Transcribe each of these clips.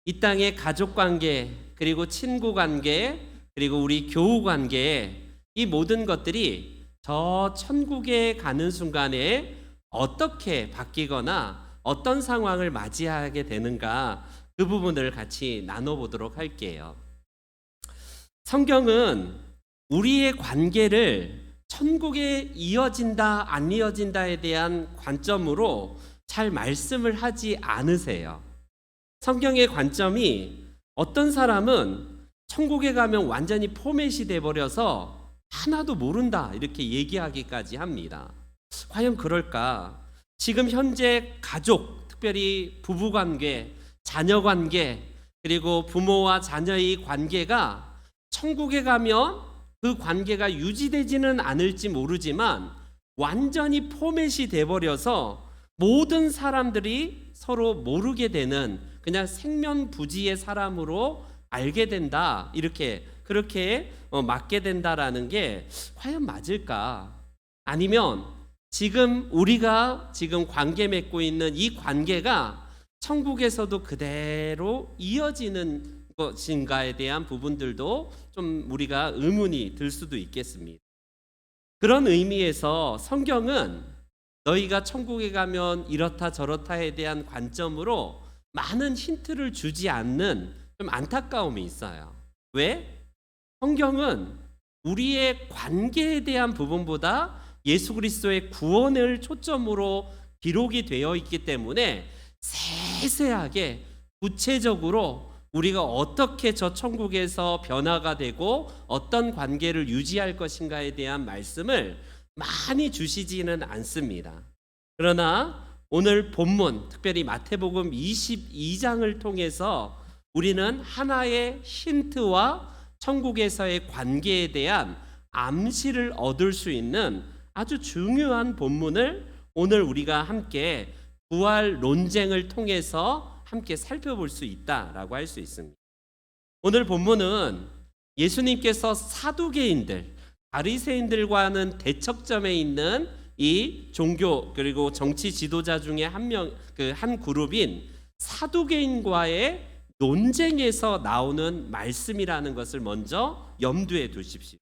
이 땅의 가족 관계, 그리고 친구 관계, 그리고 우리 교우 관계, 이 모든 것들이 저 천국에 가는 순간에 어떻게 바뀌거나 어떤 상황을 맞이하게 되는가, 그 부분을 같이 나눠보도록 할게요. 성경은 우리의 관계를 천국에 이어진다, 안 이어진다에 대한 관점으로 잘 말씀을 하지 않으세요. 성경의 관점이 어떤 사람은 천국에 가면 완전히 포맷이 돼버려서 하나도 모른다 이렇게 얘기하기까지 합니다. 과연 그럴까? 지금 현재 가족, 특별히 부부관계, 자녀관계, 그리고 부모와 자녀의 관계가 천국에 가면 그 관계가 유지되지는 않을지 모르지만 완전히 포맷이 돼버려서 모든 사람들이 서로 모르게 되는 그냥 생면부지의 사람으로 알게 된다, 이렇게 그렇게 맞게 된다라는 게 과연 맞을까? 아니면 지금 우리가 지금 관계 맺고 있는 이 관계가 천국에서도 그대로 이어지는 것인가에 대한 부분들도 좀 우리가 의문이 들 수도 있겠습니다. 그런 의미에서 성경은 너희가 천국에 가면 이렇다 저렇다에 대한 관점으로 많은 힌트를 주지 않는 좀 안타까움이 있어요. 왜? 성경은 우리의 관계에 대한 부분보다 예수 그리스도의 구원을 초점으로 기록이 되어 있기 때문에 세세하게 구체적으로 우리가 어떻게 저 천국에서 변화가 되고 어떤 관계를 유지할 것인가에 대한 말씀을 많이 주시지는 않습니다. 그러나 오늘 본문, 특별히 마태복음 22장을 통해서 우리는 하나의 힌트와 천국에서의 관계에 대한 암시를 얻을 수 있는 아주 중요한 본문을 오늘 우리가 함께 부활 논쟁을 통해서 함께 살펴볼 수 있다라고 할 수 있습니다. 오늘 본문은 예수님께서 사두개인들, 바리새인들과는 대척점에 있는 이 종교 그리고 정치 지도자 중에 한 그룹인 사두개인과의 논쟁에서 나오는 말씀이라는 것을 먼저 염두에 두십시오.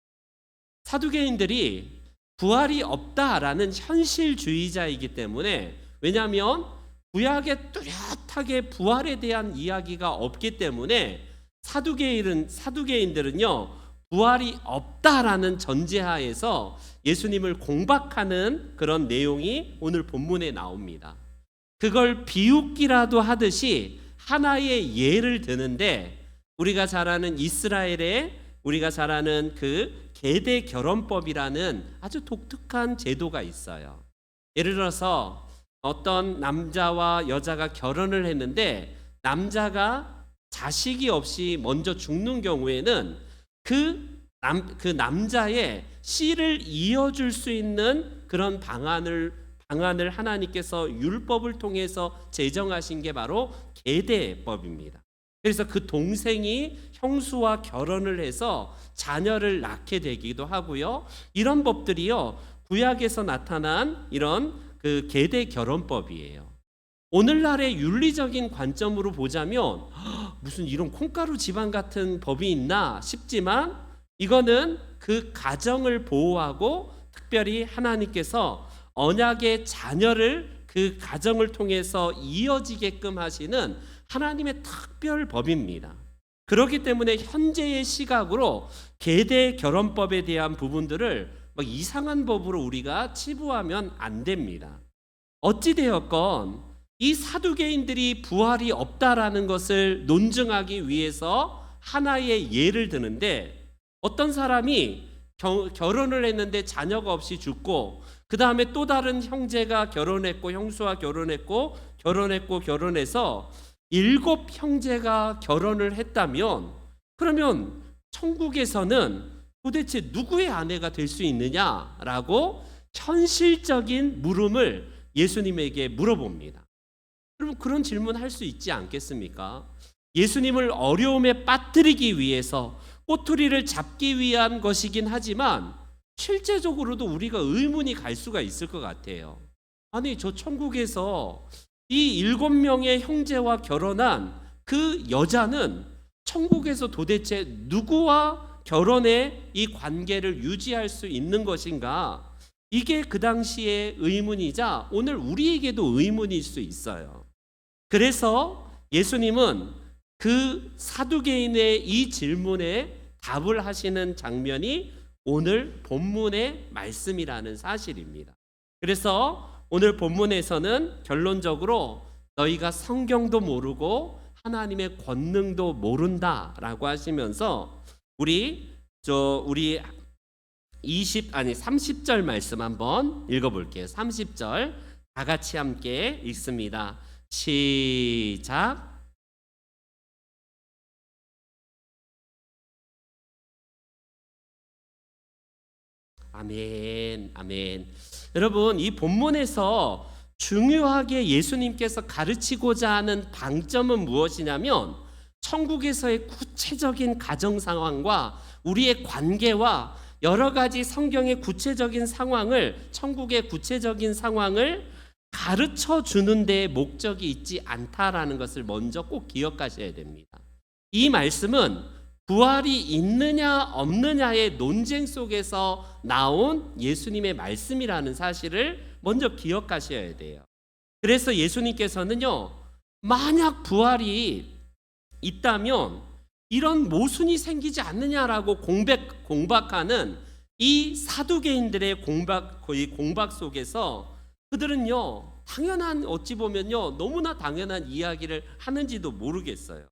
사두개인들이 부활이 없다라는 현실주의자이기 때문에, 왜냐하면 구약에 뚜렷하게 부활에 대한 이야기가 없기 때문에 사두개인들은요 부활이 없다라는 전제하에서 예수님을 공박하는 그런 내용이 오늘 본문에 나옵니다. 그걸 비웃기라도 하듯이 하나의 예를 드는데, 우리가 잘 아는 이스라엘의 우리가 잘 아는 그 계대 결혼법이라는 아주 독특한 제도가 있어요. 예를 들어서 어떤 남자와 여자가 결혼을 했는데 남자가 자식이 없이 먼저 죽는 경우에는 그 남자의 씨를 이어줄 수 있는 그런 방안을 하나님께서 율법을 통해서 제정하신 게 바로 계대법입니다. 그래서 그 동생이 형수와 결혼을 해서 자녀를 낳게 되기도 하고요. 이런 법들이요 구약에서 나타난 이런 그 계대 결혼법이에요. 오늘날의 윤리적인 관점으로 보자면 무슨 이런 콩가루 집안 같은 법이 있나 싶지만, 이거는 그 가정을 보호하고 특별히 하나님께서 언약의 자녀를 그 가정을 통해서 이어지게끔 하시는 하나님의 특별 법입니다. 그렇기 때문에 현재의 시각으로 계대 결혼법에 대한 부분들을 막 이상한 법으로 우리가 치부하면 안 됩니다. 어찌되었건 이 사두개인들이 부활이 없다라는 것을 논증하기 위해서 하나의 예를 드는데, 어떤 사람이 결혼을 했는데 자녀가 없이 죽고, 그 다음에 또 다른 형제가 결혼했고 형수와 결혼해서 7 형제가 결혼을 했다면, 그러면 천국에서는 도대체 누구의 아내가 될 수 있느냐라고 현실적인 물음을 예수님에게 물어봅니다. 여러분, 그런 질문 할 수 있지 않겠습니까? 예수님을 어려움에 빠뜨리기 위해서 꼬투리를 잡기 위한 것이긴 하지만 실제적으로도 우리가 의문이 갈 수가 있을 것 같아요. 아니, 저 천국에서 이 7명의 형제와 결혼한 그 여자는 천국에서 도대체 누구와 결혼의 이 관계를 유지할 수 있는 것인가? 이게 그 당시의 의문이자 오늘 우리에게도 의문일 수 있어요. 그래서 예수님은 그 사두개인의 이 질문에 답을 하시는 장면이 오늘 본문의 말씀이라는 사실입니다. 그래서 오늘 본문에서는 결론적으로 너희가 성경도 모르고 하나님의 권능도 모른다라고 하시면서 우리 30절 말씀 한번 읽어볼게요. 30절 다 같이 함께 읽습니다. 시작. 아멘, 아멘. 여러분, 이 본문에서 중요하게 예수님께서 가르치고자 하는 방점은 무엇이냐면 천국에서의 구체적인 가정 상황과 우리의 관계와 여러 가지 성경의 구체적인 상황을, 천국의 구체적인 상황을 가르쳐 주는 데 목적이 있지 않다라는 것을 먼저 꼭 기억하셔야 됩니다. 이 말씀은 부활이 있느냐 없느냐의 논쟁 속에서 나온 예수님의 말씀이라는 사실을 먼저 기억하셔야 돼요. 그래서 예수님께서는요, 만약 부활이 있다면 이런 모순이 생기지 않느냐라고 공박하는 이 사두개인들의 공박 속에서 그들은요, 어찌 보면요, 너무나 당연한 이야기를 하는지도 모르겠어요.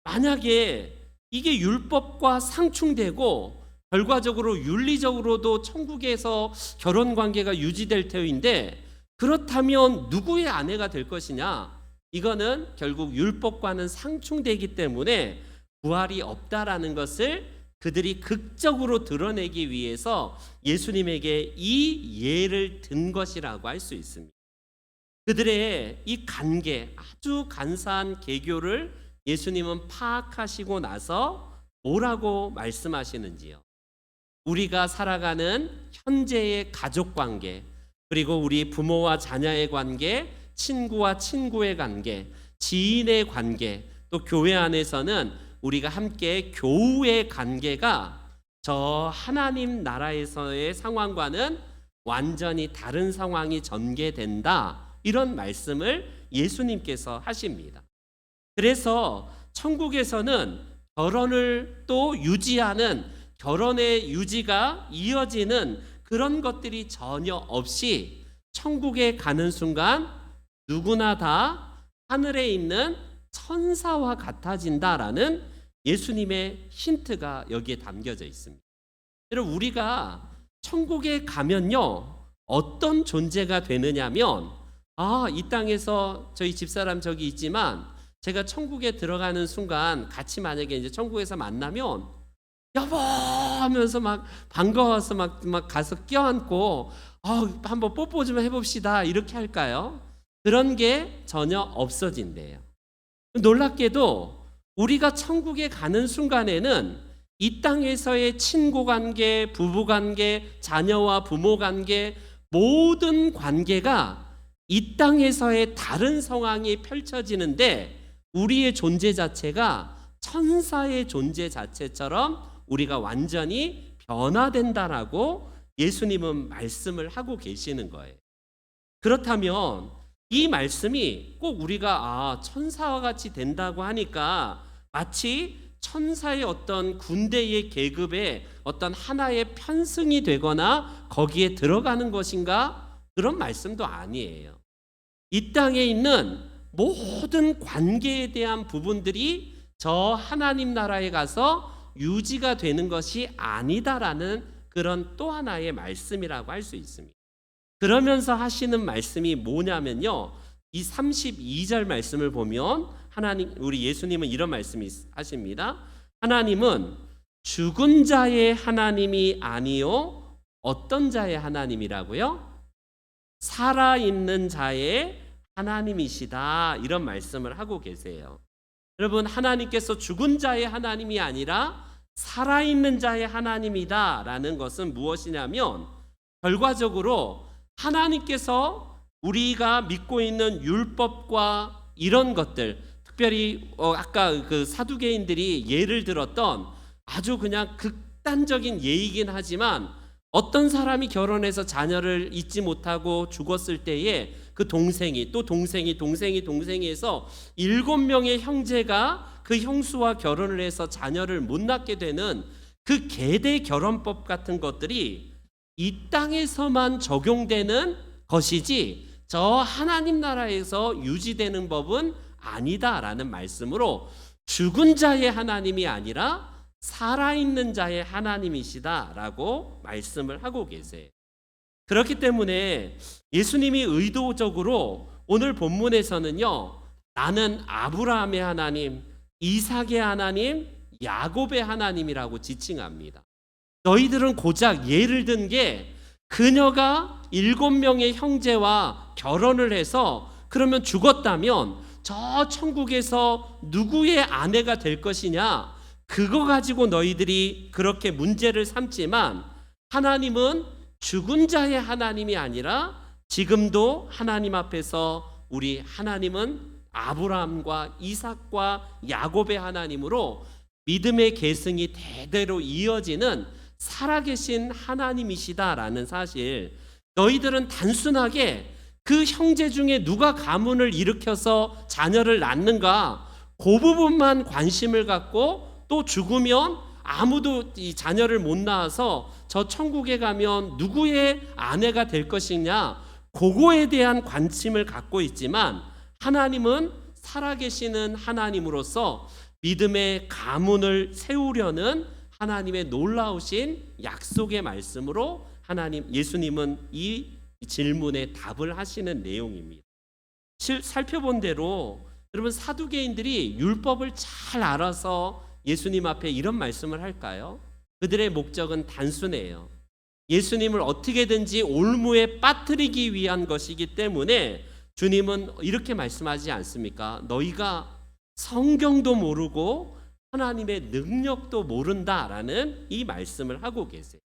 만약에 이게 율법과 상충되고 결과적으로 윤리적으로도 천국에서 결혼 관계가 유지될 터인데, 그렇다면 누구의 아내가 될 것이냐? 이거는 결국 율법과는 상충되기 때문에 부활이 없다라는 것을 그들이 극적으로 드러내기 위해서 예수님에게 이 예를 든 것이라고 할 수 있습니다. 그들의 이 아주 간사한 계교를 예수님은 파악하시고 나서 뭐라고 말씀하시는지요? 우리가 살아가는 현재의 가족 관계, 그리고 우리 부모와 자녀의 관계, 친구와 친구의 관계, 지인의 관계, 또 교회 안에서는 우리가 함께 교우의 관계가 저 하나님 나라에서의 상황과는 완전히 다른 상황이 전개된다, 이런 말씀을 예수님께서 하십니다. 그래서 천국에서는 결혼을 또 유지하는, 결혼의 유지가 이어지는 그런 것들이 전혀 없이 천국에 가는 순간 누구나 다 하늘에 있는 천사와 같아진다라는 예수님의 힌트가 여기에 담겨져 있습니다. 여러분, 우리가 천국에 가면요, 어떤 존재가 되느냐면, 이 땅에서 저희 집사람 저기 있지만 제가 천국에 들어가는 순간 같이 만약에 이제 천국에서 만나면 여보 하면서 막 반가워서 막 가서 껴안고 한번 뽀뽀 좀 해봅시다, 이렇게 할까요? 그런 게 전혀 없어진대요. 놀랍게도 우리가 천국에 가는 순간에는 이 땅에서의 친구 관계, 부부 관계, 자녀와 부모 관계, 모든 관계가 이 땅에서의 다른 상황이 펼쳐지는데 우리의 존재 자체가 천사의 존재 자체처럼 우리가 완전히 변화된다라고 예수님은 말씀을 하고 계시는 거예요. 그렇다면 이 말씀이 꼭 우리가 천사와 같이 된다고 하니까 마치 천사의 어떤 군대의 계급에 어떤 하나의 편승이 되거나 거기에 들어가는 것인가? 그런 말씀도 아니에요. 이 땅에 있는 모든 관계에 대한 부분들이 저 하나님 나라에 가서 유지가 되는 것이 아니다라는 그런 또 하나의 말씀이라고 할 수 있습니다. 그러면서 하시는 말씀이 뭐냐면요, 이 32절 말씀을 보면 우리 예수님은 이런 말씀이 하십니다. 하나님은 죽은 자의 하나님이 아니요 어떤 자의 하나님이라고요? 살아있는 자의 하나님이시다, 이런 말씀을 하고 계세요. 여러분, 하나님께서 죽은 자의 하나님이 아니라 살아있는 자의 하나님이다 라는 것은 무엇이냐면, 결과적으로 하나님께서 우리가 믿고 있는 율법과 이런 것들, 특별히 아까 그 사두개인들이 예를 들었던 아주 그냥 극단적인 예이긴 하지만 어떤 사람이 결혼해서 자녀를 잊지 못하고 죽었을 때에 그 동생이 또 동생이 해서 7명의 형제가 그 형수와 결혼을 해서 자녀를 못 낳게 되는 그 계대 결혼법 같은 것들이 이 땅에서만 적용되는 것이지 저 하나님 나라에서 유지되는 법은 아니다라는 말씀으로 죽은 자의 하나님이 아니라 살아있는 자의 하나님이시다라고 말씀을 하고 계세요. 그렇기 때문에 예수님이 의도적으로 오늘 본문에서는요, 나는 아브라함의 하나님, 이삭의 하나님, 야곱의 하나님이라고 지칭합니다. 너희들은 고작 예를 든 게 그녀가 7명의 형제와 결혼을 해서 그러면 죽었다면 저 천국에서 누구의 아내가 될 것이냐, 그거 가지고 너희들이 그렇게 문제를 삼지만 하나님은 죽은 자의 하나님이 아니라 지금도 하나님 앞에서 우리 하나님은 아브라함과 이삭과 야곱의 하나님으로 믿음의 계승이 대대로 이어지는 살아계신 하나님이시다라는 사실, 너희들은 단순하게 그 형제 중에 누가 가문을 일으켜서 자녀를 낳는가 그 부분만 관심을 갖고 또 죽으면 아무도 이 자녀를 못 낳아서 저 천국에 가면 누구의 아내가 될 것이냐, 그거에 대한 관심을 갖고 있지만 하나님은 살아계시는 하나님으로서 믿음의 가문을 세우려는 하나님의 놀라우신 약속의 말씀으로 예수님은 이 질문에 답을 하시는 내용입니다. 살펴본 대로 여러분, 사두개인들이 율법을 잘 알아서 예수님 앞에 이런 말씀을 할까요? 그들의 목적은 단순해요. 예수님을 어떻게든지 올무에 빠뜨리기 위한 것이기 때문에 주님은 이렇게 말씀하지 않습니까? 너희가 성경도 모르고 하나님의 능력도 모른다라는 이 말씀을 하고 계세요.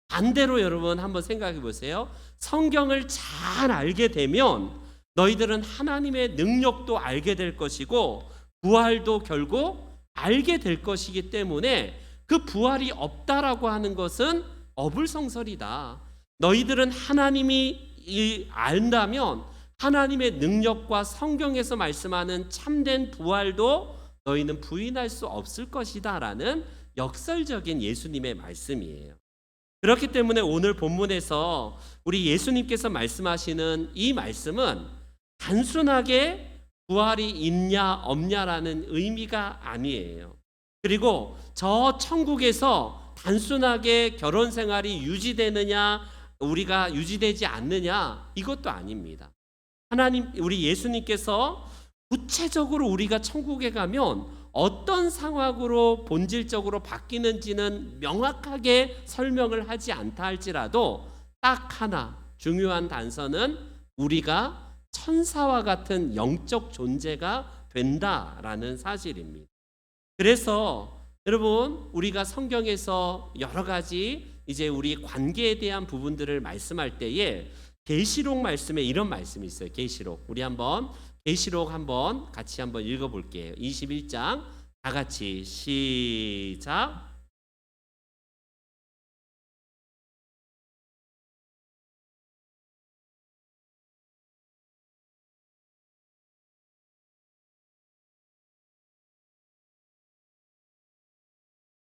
반대로 여러분 한번 생각해 보세요. 성경을 잘 알게 되면 너희들은 하나님의 능력도 알게 될 것이고 부활도 결국 알게 될 것이기 때문에 그 부활이 없다라고 하는 것은 어불성설이다. 너희들은 하나님이 안다면 하나님의 능력과 성경에서 말씀하는 참된 부활도 너희는 부인할 수 없을 것이다 라는 역설적인 예수님의 말씀이에요. 그렇기 때문에 오늘 본문에서 우리 예수님께서 말씀하시는 이 말씀은 단순하게 부활이 있냐 없냐라는 의미가 아니에요. 그리고 저 천국에서 단순하게 결혼 생활이 유지되느냐 우리가 유지되지 않느냐 이것도 아닙니다. 우리 예수님께서 구체적으로 우리가 천국에 가면 어떤 상황으로 본질적으로 바뀌는지는 명확하게 설명을 하지 않다 할지라도 딱 하나 중요한 단서는 우리가 천사와 같은 영적 존재가 된다라는 사실입니다. 그래서 여러분, 우리가 성경에서 여러 가지 이제 우리 관계에 대한 부분들을 말씀할 때에 계시록 말씀에 이런 말씀이 있어요. 계시록. 우리 한번 계시록 한번 같이 한번 읽어볼게요. 21장 다 같이 시작.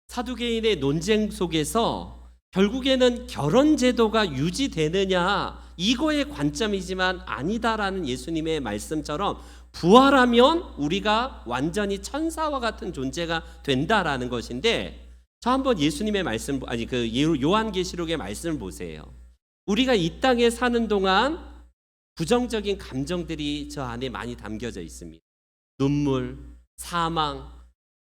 사두개인의 논쟁 속에서 결국에는 결혼 제도가 유지되느냐 이거의 관점이지만 아니다라는 예수님의 말씀처럼 부활하면 우리가 완전히 천사와 같은 존재가 된다라는 것인데, 저 한번 예수님의 말씀 요한계시록의 말씀을 보세요. 우리가 이 땅에 사는 동안 부정적인 감정들이 저 안에 많이 담겨져 있습니다. 눈물, 사망,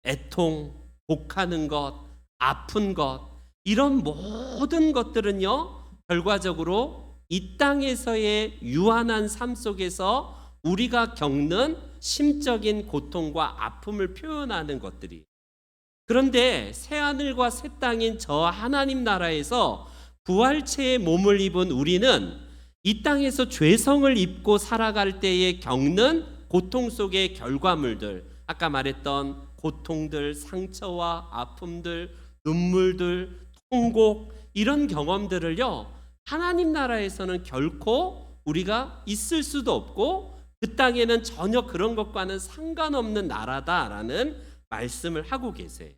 애통, 복하는 것, 아픈 것, 이런 모든 것들은요 결과적으로 이 땅에서의 유한한 삶 속에서 우리가 겪는 심적인 고통과 아픔을 표현하는 것들이, 그런데 새하늘과 새 땅인 저 하나님 나라에서 부활체의 몸을 입은 우리는 이 땅에서 죄성을 입고 살아갈 때에 겪는 고통 속의 결과물들, 아까 말했던 고통들, 상처와 아픔들, 눈물들, 통곡 이런 경험들을요, 하나님 나라에서는 결코 우리가 있을 수도 없고 그 땅에는 전혀 그런 것과는 상관없는 나라다라는 말씀을 하고 계세요.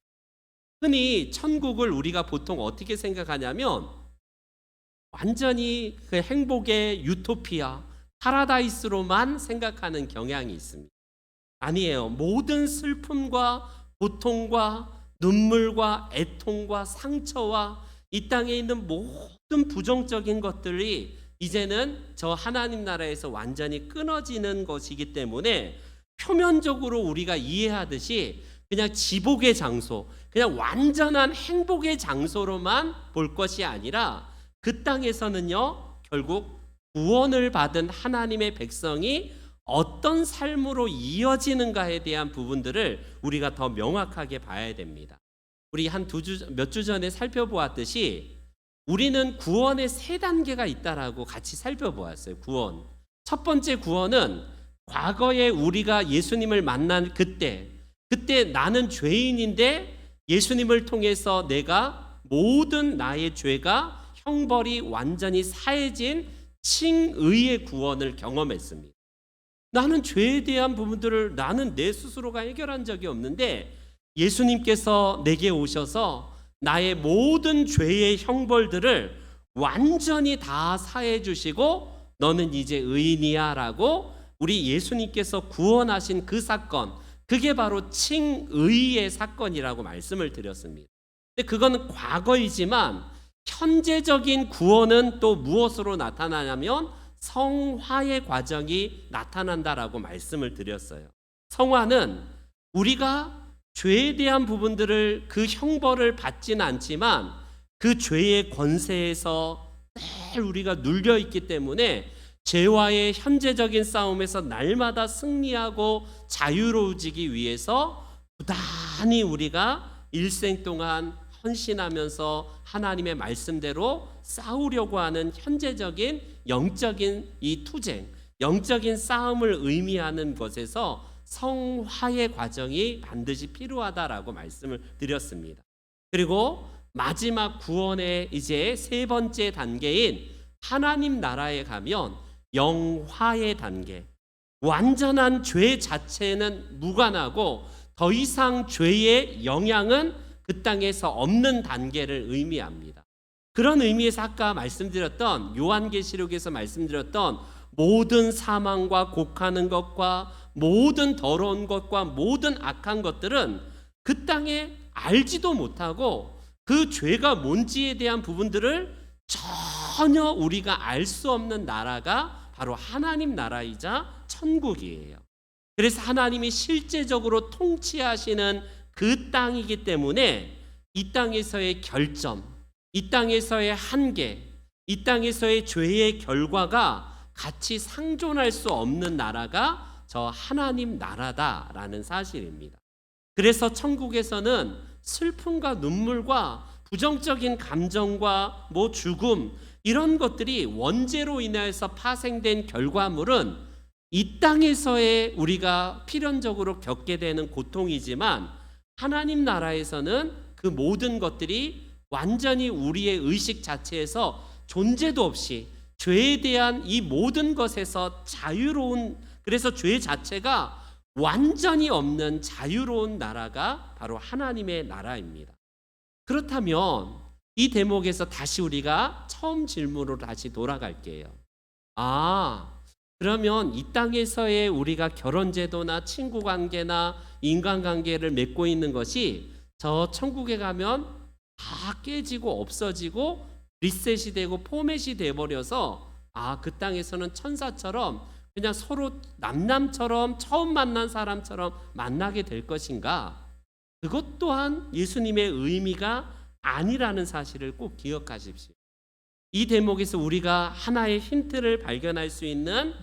흔히 천국을 우리가 보통 어떻게 생각하냐면 완전히 그 행복의 유토피아, 파라다이스로만 생각하는 경향이 있습니다. 아니에요. 모든 슬픔과 고통과 눈물과 애통과 상처와 이 땅에 있는 모든 부정적인 것들이 이제는 저 하나님 나라에서 완전히 끊어지는 것이기 때문에 표면적으로 우리가 이해하듯이 그냥 지복의 장소, 그냥 완전한 행복의 장소로만 볼 것이 아니라 그 땅에서는요, 결국 구원을 받은 하나님의 백성이 어떤 삶으로 이어지는가에 대한 부분들을 우리가 더 명확하게 봐야 됩니다. 우리 몇 주 전에 살펴보았듯이 우리는 구원의 3단계가 있다라고 같이 살펴보았어요. 구원. 첫 번째 구원은 과거에 우리가 예수님을 만난 그때 나는 죄인인데 예수님을 통해서 내가 모든 나의 죄가 형벌이 완전히 사해진 칭의의 구원을 경험했습니다. 나는 죄에 대한 부분들을 나는 내 스스로가 해결한 적이 없는데 예수님께서 내게 오셔서 나의 모든 죄의 형벌들을 완전히 다 사해 주시고 너는 이제 의인이야 라고 우리 예수님께서 구원하신 그 사건, 그게 바로 칭의의 사건이라고 말씀을 드렸습니다. 근데 그건 과거이지만 현재적인 구원은 또 무엇으로 나타나냐면 성화의 과정이 나타난다라고 말씀을 드렸어요. 성화는 우리가 죄에 대한 부분들을 그 형벌을 받지는 않지만 그 죄의 권세에서 늘 우리가 눌려 있기 때문에 죄와의 현재적인 싸움에서 날마다 승리하고 자유로워지기 위해서 부단히 우리가 일생 동안 헌신하면서 하나님의 말씀대로 싸우려고 하는 현재적인 영적인 이 투쟁, 영적인 싸움을 의미하는 것에서 성화의 과정이 반드시 필요하다라고 말씀을 드렸습니다. 그리고 마지막 구원의 이제 3번째 단계인 하나님 나라에 가면 영화의 단계, 완전한 죄 자체는 무관하고 더 이상 죄의 영향은 그 땅에서 없는 단계를 의미합니다. 그런 의미에서 아까 말씀드렸던 요한계시록에서 말씀드렸던 모든 사망과 곡하는 것과 모든 더러운 것과 모든 악한 것들은 그 땅에 알지도 못하고 그 죄가 뭔지에 대한 부분들을 전혀 우리가 알 수 없는 나라가 바로 하나님 나라이자 천국이에요. 그래서 하나님이 실제적으로 통치하시는 그 땅이기 때문에 이 땅에서의 결점, 이 땅에서의 한계, 이 땅에서의 죄의 결과가 같이 상존할 수 없는 나라가 저 하나님 나라다라는 사실입니다. 그래서 천국에서는 슬픔과 눈물과 부정적인 감정과 죽음 이런 것들이 원죄로 인해서 파생된 결과물은 이 땅에서의 우리가 필연적으로 겪게 되는 고통이지만 하나님 나라에서는 그 모든 것들이 완전히 우리의 의식 자체에서 존재도 없이 죄에 대한 이 모든 것에서 자유로운, 그래서 죄 자체가 완전히 없는 자유로운 나라가 바로 하나님의 나라입니다. 그렇다면 이 대목에서 다시 우리가 처음 질문으로 다시 돌아갈게요. 그러면 이 땅에서의 우리가 결혼제도나 친구관계나 인간관계를 맺고 있는 것이 저 천국에 가면 다 깨지고 없어지고 리셋이 되고 포맷이 돼버려서 그 땅에서는 천사처럼 그냥 서로 남남처럼 처음 만난 사람처럼 만나게 될 것인가? 그것 또한 예수님의 의미가 아니라는 사실을 꼭 기억하십시오. 이 대목에서 우리가 하나의 힌트를 발견할 수 있는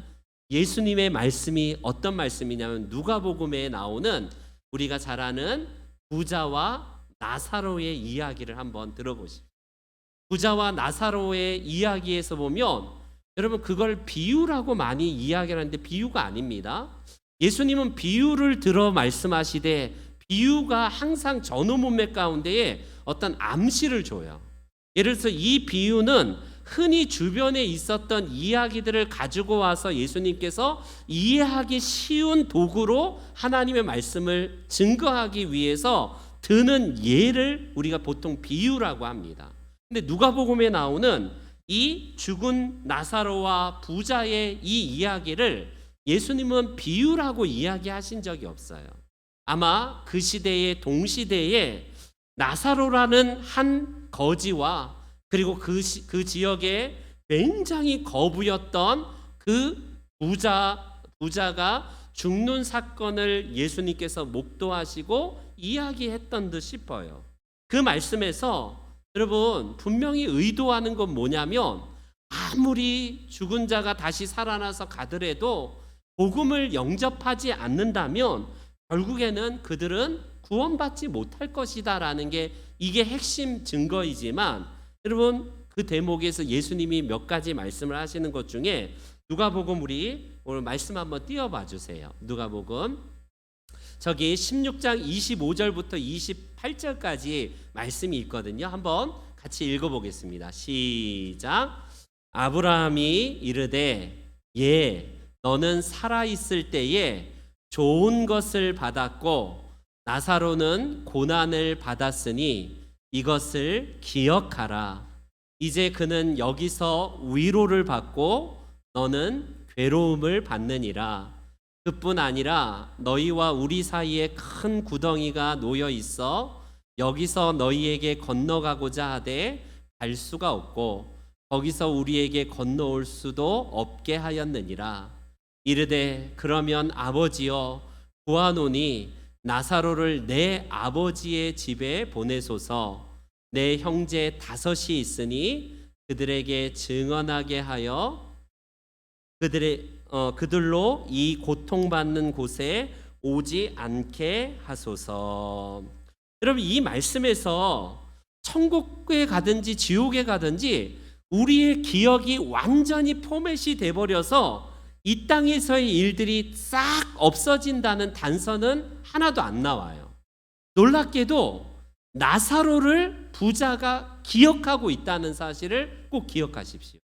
예수님의 말씀이 어떤 말씀이냐면 누가복음에 나오는 우리가 잘 아는 부자와 나사로의 이야기를 한번 들어보십시오. 부자와 나사로의 이야기에서 보면 여러분 그걸 비유라고 많이 이야기를 하는데 비유가 아닙니다. 예수님은 비유를 들어 말씀하시되 비유가 항상 전후 문맥 가운데에 어떤 암시를 줘요. 예를 들어서 이 비유는 흔히 주변에 있었던 이야기들을 가지고 와서 예수님께서 이해하기 쉬운 도구로 하나님의 말씀을 증거하기 위해서 드는 예를 우리가 보통 비유라고 합니다. 근데 누가복음에 나오는 이 죽은 나사로와 부자의 이 이야기를 예수님은 비유라고 이야기하신 적이 없어요. 아마 그 시대의 동시대에 나사로라는 한 거지와 그리고 그 지역에 굉장히 거부였던 그 부자가 죽는 사건을 예수님께서 목도하시고 이야기했던 듯 싶어요. 그 말씀에서 여러분 분명히 의도하는 건 뭐냐면 아무리 죽은 자가 다시 살아나서 가더라도 복음을 영접하지 않는다면 결국에는 그들은 구원받지 못할 것이다라는 게 이게 핵심 증거이지만 여러분 그 대목에서 예수님이 몇 가지 말씀을 하시는 것 중에 누가복음 우리 오늘 말씀 한번 띄워봐 주세요. 누가복음 저기 16장 25절부터 28절까지 말씀이 있거든요. 한번 같이 읽어보겠습니다. 시작. 아브라함이 이르되 예 너는 살아있을 때에 좋은 것을 받았고 나사로는 고난을 받았으니 이것을 기억하라. 이제 그는 여기서 위로를 받고 너는 괴로움을 받느니라. 그뿐 아니라 너희와 우리 사이에 큰 구덩이가 놓여 있어 여기서 너희에게 건너가고자 하되 갈 수가 없고 거기서 우리에게 건너올 수도 없게 하였느니라. 이르되 그러면 아버지여 구하노니 나사로를 내 아버지의 집에 보내소서. 내 형제 5이 있으니 그들에게 증언하게 하여 그들로 이 고통받는 곳에 오지 않게 하소서. 여러분 이 말씀에서 천국에 가든지 지옥에 가든지 우리의 기억이 완전히 포맷이 돼버려서 이 땅에서의 일들이 싹 없어진다는 단서는 하나도 안 나와요. 놀랍게도 나사로를 부자가 기억하고 있다는 사실을 꼭 기억하십시오.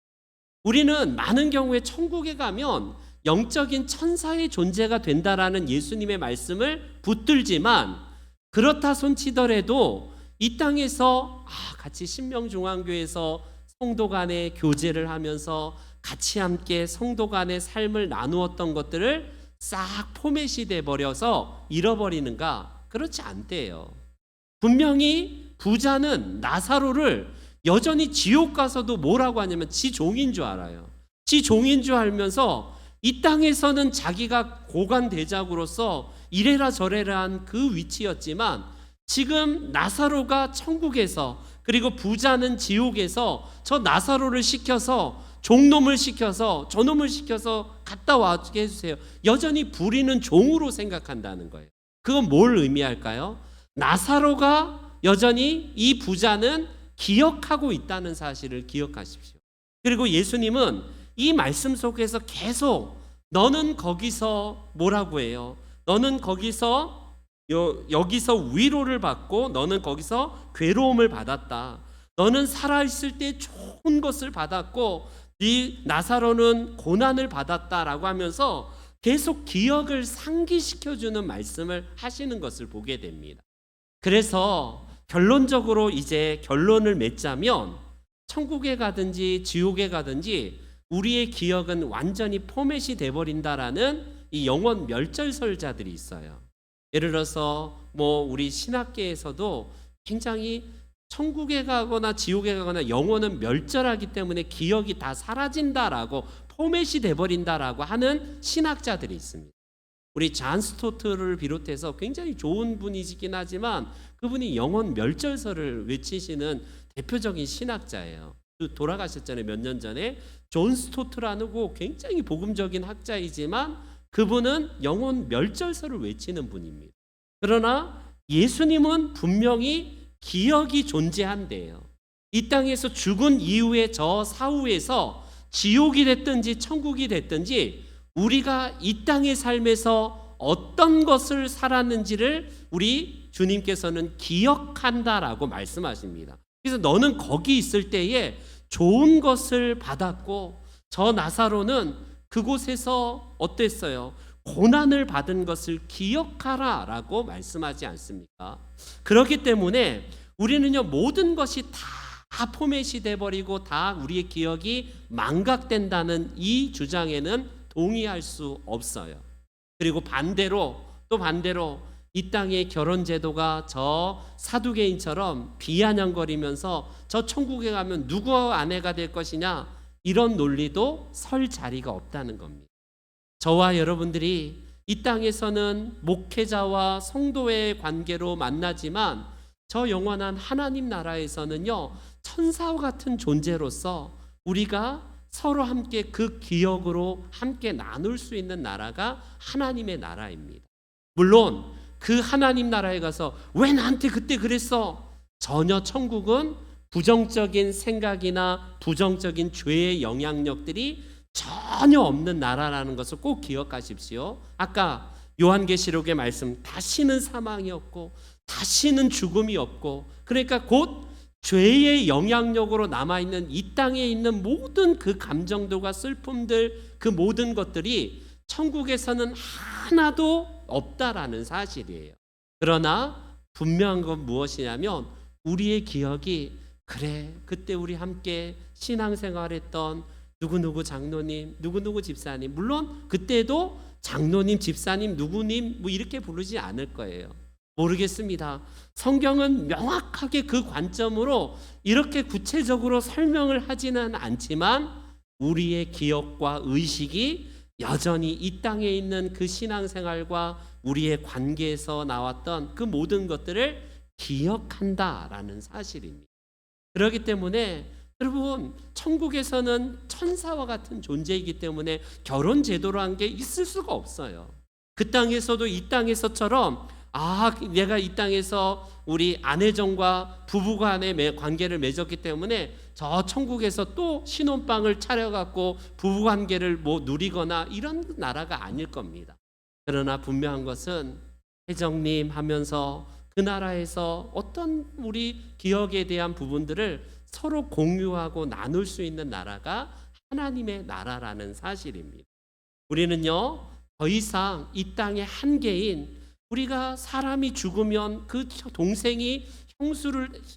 우리는 많은 경우에 천국에 가면 영적인 천사의 존재가 된다라는 예수님의 말씀을 붙들지만 그렇다 손치더라도 이 땅에서 같이 신명중앙교회에서 성도 간의 교제를 하면서 같이 함께 성도 간의 삶을 나누었던 것들을 싹 포맷이 돼버려서 잃어버리는가? 그렇지 않대요. 분명히 부자는 나사로를 여전히 지옥 가서도 뭐라고 하냐면 지 종인 줄 알아요. 지 종인 줄 알면서 이 땅에서는 자기가 고관대작으로서 이래라 저래라 한 그 위치였지만 지금 나사로가 천국에서 그리고 부자는 지옥에서 저 나사로를 시켜서 종놈을 시켜서 저놈을 시켜서 갔다 와게 해주세요. 여전히 부리는 종으로 생각한다는 거예요. 그건 뭘 의미할까요? 나사로가 여전히 이 부자는 기억하고 있다는 사실을 기억하십시오. 그리고 예수님은 이 말씀 속에서 계속 너는 거기서 뭐라고 해요? 너는 거기서 여기서 위로를 받고 너는 거기서 괴로움을 받았다. 너는 살아있을 때 좋은 것을 받았고 네 나사로는 고난을 받았다라고 하면서 계속 기억을 상기시켜주는 말씀을 하시는 것을 보게 됩니다. 그래서 결론적으로 이제 결론을 맺자면 천국에 가든지 지옥에 가든지 우리의 기억은 완전히 포맷이 돼버린다라는 이 영원 멸절설자들이 있어요. 예를 들어서 우리 신학계에서도 굉장히 천국에 가거나 지옥에 가거나 영혼은 멸절하기 때문에 기억이 다 사라진다라고 포맷이 돼버린다라고 하는 신학자들이 있습니다. 우리 잔 스토트를 비롯해서 굉장히 좋은 분이시긴 하지만 그분이 영혼 멸절설을 외치시는 대표적인 신학자예요. 돌아가셨잖아요. 몇 년 전에. 존 스토트라는 굉장히 복음적인 학자이지만 그분은 영혼 멸절설을 외치는 분입니다. 그러나 예수님은 분명히 기억이 존재한대요. 이 땅에서 죽은 이후에 저 사후에서 지옥이 됐든지 천국이 됐든지 우리가 이 땅의 삶에서 어떤 것을 살았는지를 우리 주님께서는 기억한다라고 말씀하십니다. 그래서 너는 거기 있을 때에 좋은 것을 받았고 저 나사로는 그곳에서 어땠어요? 고난을 받은 것을 기억하라 라고 말씀하지 않습니까? 그렇기 때문에 우리는요, 모든 것이 다 포맷이 돼버리고 다 우리의 기억이 망각된다는 이 주장에는 동의할 수 없어요. 그리고 반대로 이 땅의 결혼 제도가 저 사두개인처럼 비아냥거리면서 저 천국에 가면 누구 아내가 될 것이냐, 이런 논리도 설 자리가 없다는 겁니다. 저와 여러분들이 이 땅에서는 목회자와 성도의 관계로 만나지만 저 영원한 하나님 나라에서는요, 천사와 같은 존재로서 우리가 서로 함께 그 기억으로 함께 나눌 수 있는 나라가 하나님의 나라입니다. 물론 그 하나님 나라에 가서 왜 나한테 그때 그랬어? 전혀 천국은 부정적인 생각이나 부정적인 죄의 영향력들이 전혀 없는 나라라는 것을 꼭 기억하십시오. 아까 요한계시록의 말씀, 다시는 사망이 없고 다시는 죽음이 없고, 그러니까 곧 죄의 영향력으로 남아있는 이 땅에 있는 모든 그 감정들과 슬픔들, 그 모든 것들이 천국에서는 하나도 없다라는 사실이에요. 그러나 분명한 건 무엇이냐면 우리의 기억이, 그래 그때 우리 함께 신앙생활했던 누구누구 장로님, 누구누구 집사님, 물론 그때도 장로님, 집사님, 누구님 뭐 이렇게 부르지 않을 거예요. 모르겠습니다. 성경은 명확하게 그 관점으로 이렇게 구체적으로 설명을 하지는 않지만 우리의 기억과 의식이 여전히 이 땅에 있는 그 신앙생활과 우리의 관계에서 나왔던 그 모든 것들을 기억한다라는 사실입니다. 그렇기 때문에 여러분, 천국에서는 천사와 같은 존재이기 때문에 결혼 제도라는 게 있을 수가 없어요. 그 땅에서도 이 땅에서처럼 내가 이 땅에서 우리 아내정과 부부간의 관계를 맺었기 때문에 저 천국에서 또 신혼방을 차려갖고 부부관계를 누리거나 이런 나라가 아닐 겁니다. 그러나 분명한 것은 회장님 하면서 그 나라에서 어떤 우리 기억에 대한 부분들을 서로 공유하고 나눌 수 있는 나라가 하나님의 나라라는 사실입니다. 우리는요, 더 이상 이 땅의 한계인, 우리가 사람이 죽으면 그 동생이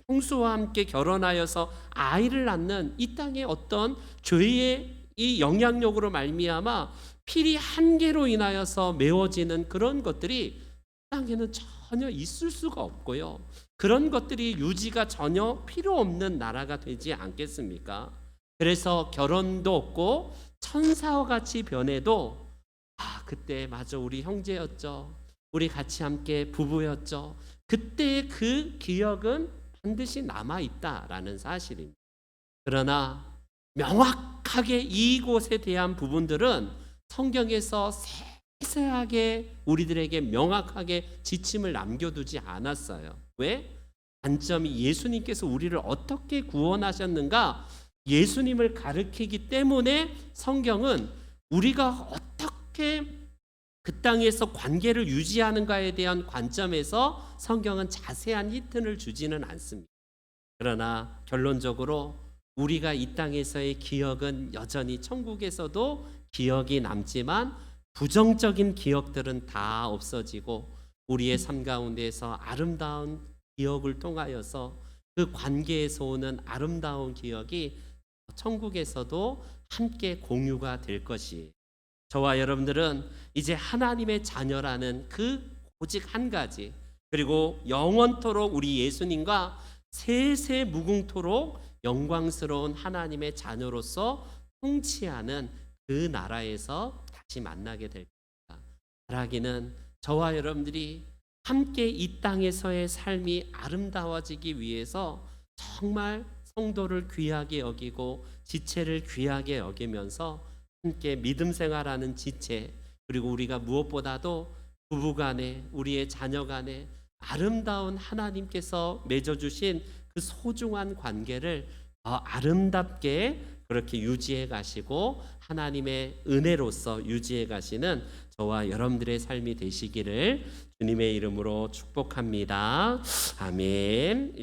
형수와 함께 결혼하여서 아이를 낳는 이 땅의 어떤 죄의 이 영향력으로 말미암아 필히 한계로 인하여서 메워지는 그런 것들이 땅에는 전혀 있을 수가 없고요. 그런 것들이 유지가 전혀 필요 없는 나라가 되지 않겠습니까? 그래서 결혼도 없고 천사와 같이 변해도 그때 맞아 우리 형제였죠. 우리 같이 함께 부부였죠. 그때의 그 기억은 반드시 남아있다라는 사실입니다. 그러나 명확하게 이곳에 대한 부분들은 성경에서 세세하게 우리들에게 명확하게 지침을 남겨두지 않았어요. 왜? 관점이 예수님께서 우리를 어떻게 구원하셨는가, 예수님을 가르치기 때문에 성경은 우리가 어떻게 그 땅에서 관계를 유지하는가에 대한 관점에서 성경은 자세한 힌트를 주지는 않습니다. 그러나 결론적으로 우리가 이 땅에서의 기억은 여전히 천국에서도 기억이 남지만 부정적인 기억들은 다 없어지고 우리의 삶 가운데에서 아름다운 기억을 통하여서 그 관계에서 오는 아름다운 기억이 천국에서도 함께 공유가 될 것이에요. 저와 여러분들은 이제 하나님의 자녀라는 그 오직 한 가지, 그리고 영원토록 우리 예수님과 세세 무궁토록 영광스러운 하나님의 자녀로서 통치하는 그 나라에서 다시 만나게 될 겁니다. 바라기는 저와 여러분들이 함께 이 땅에서의 삶이 아름다워지기 위해서 정말 성도를 귀하게 여기고 지체를 귀하게 여기면서 함께 믿음 생활하는 지체, 그리고 우리가 무엇보다도 부부간에 우리의 자녀간에 아름다운 하나님께서 맺어주신 그 소중한 관계를 더 아름답게 그렇게 유지해 가시고 하나님의 은혜로서 유지해 가시는 저와 여러분들의 삶이 되시기를 주님의 이름으로 축복합니다. 아멘.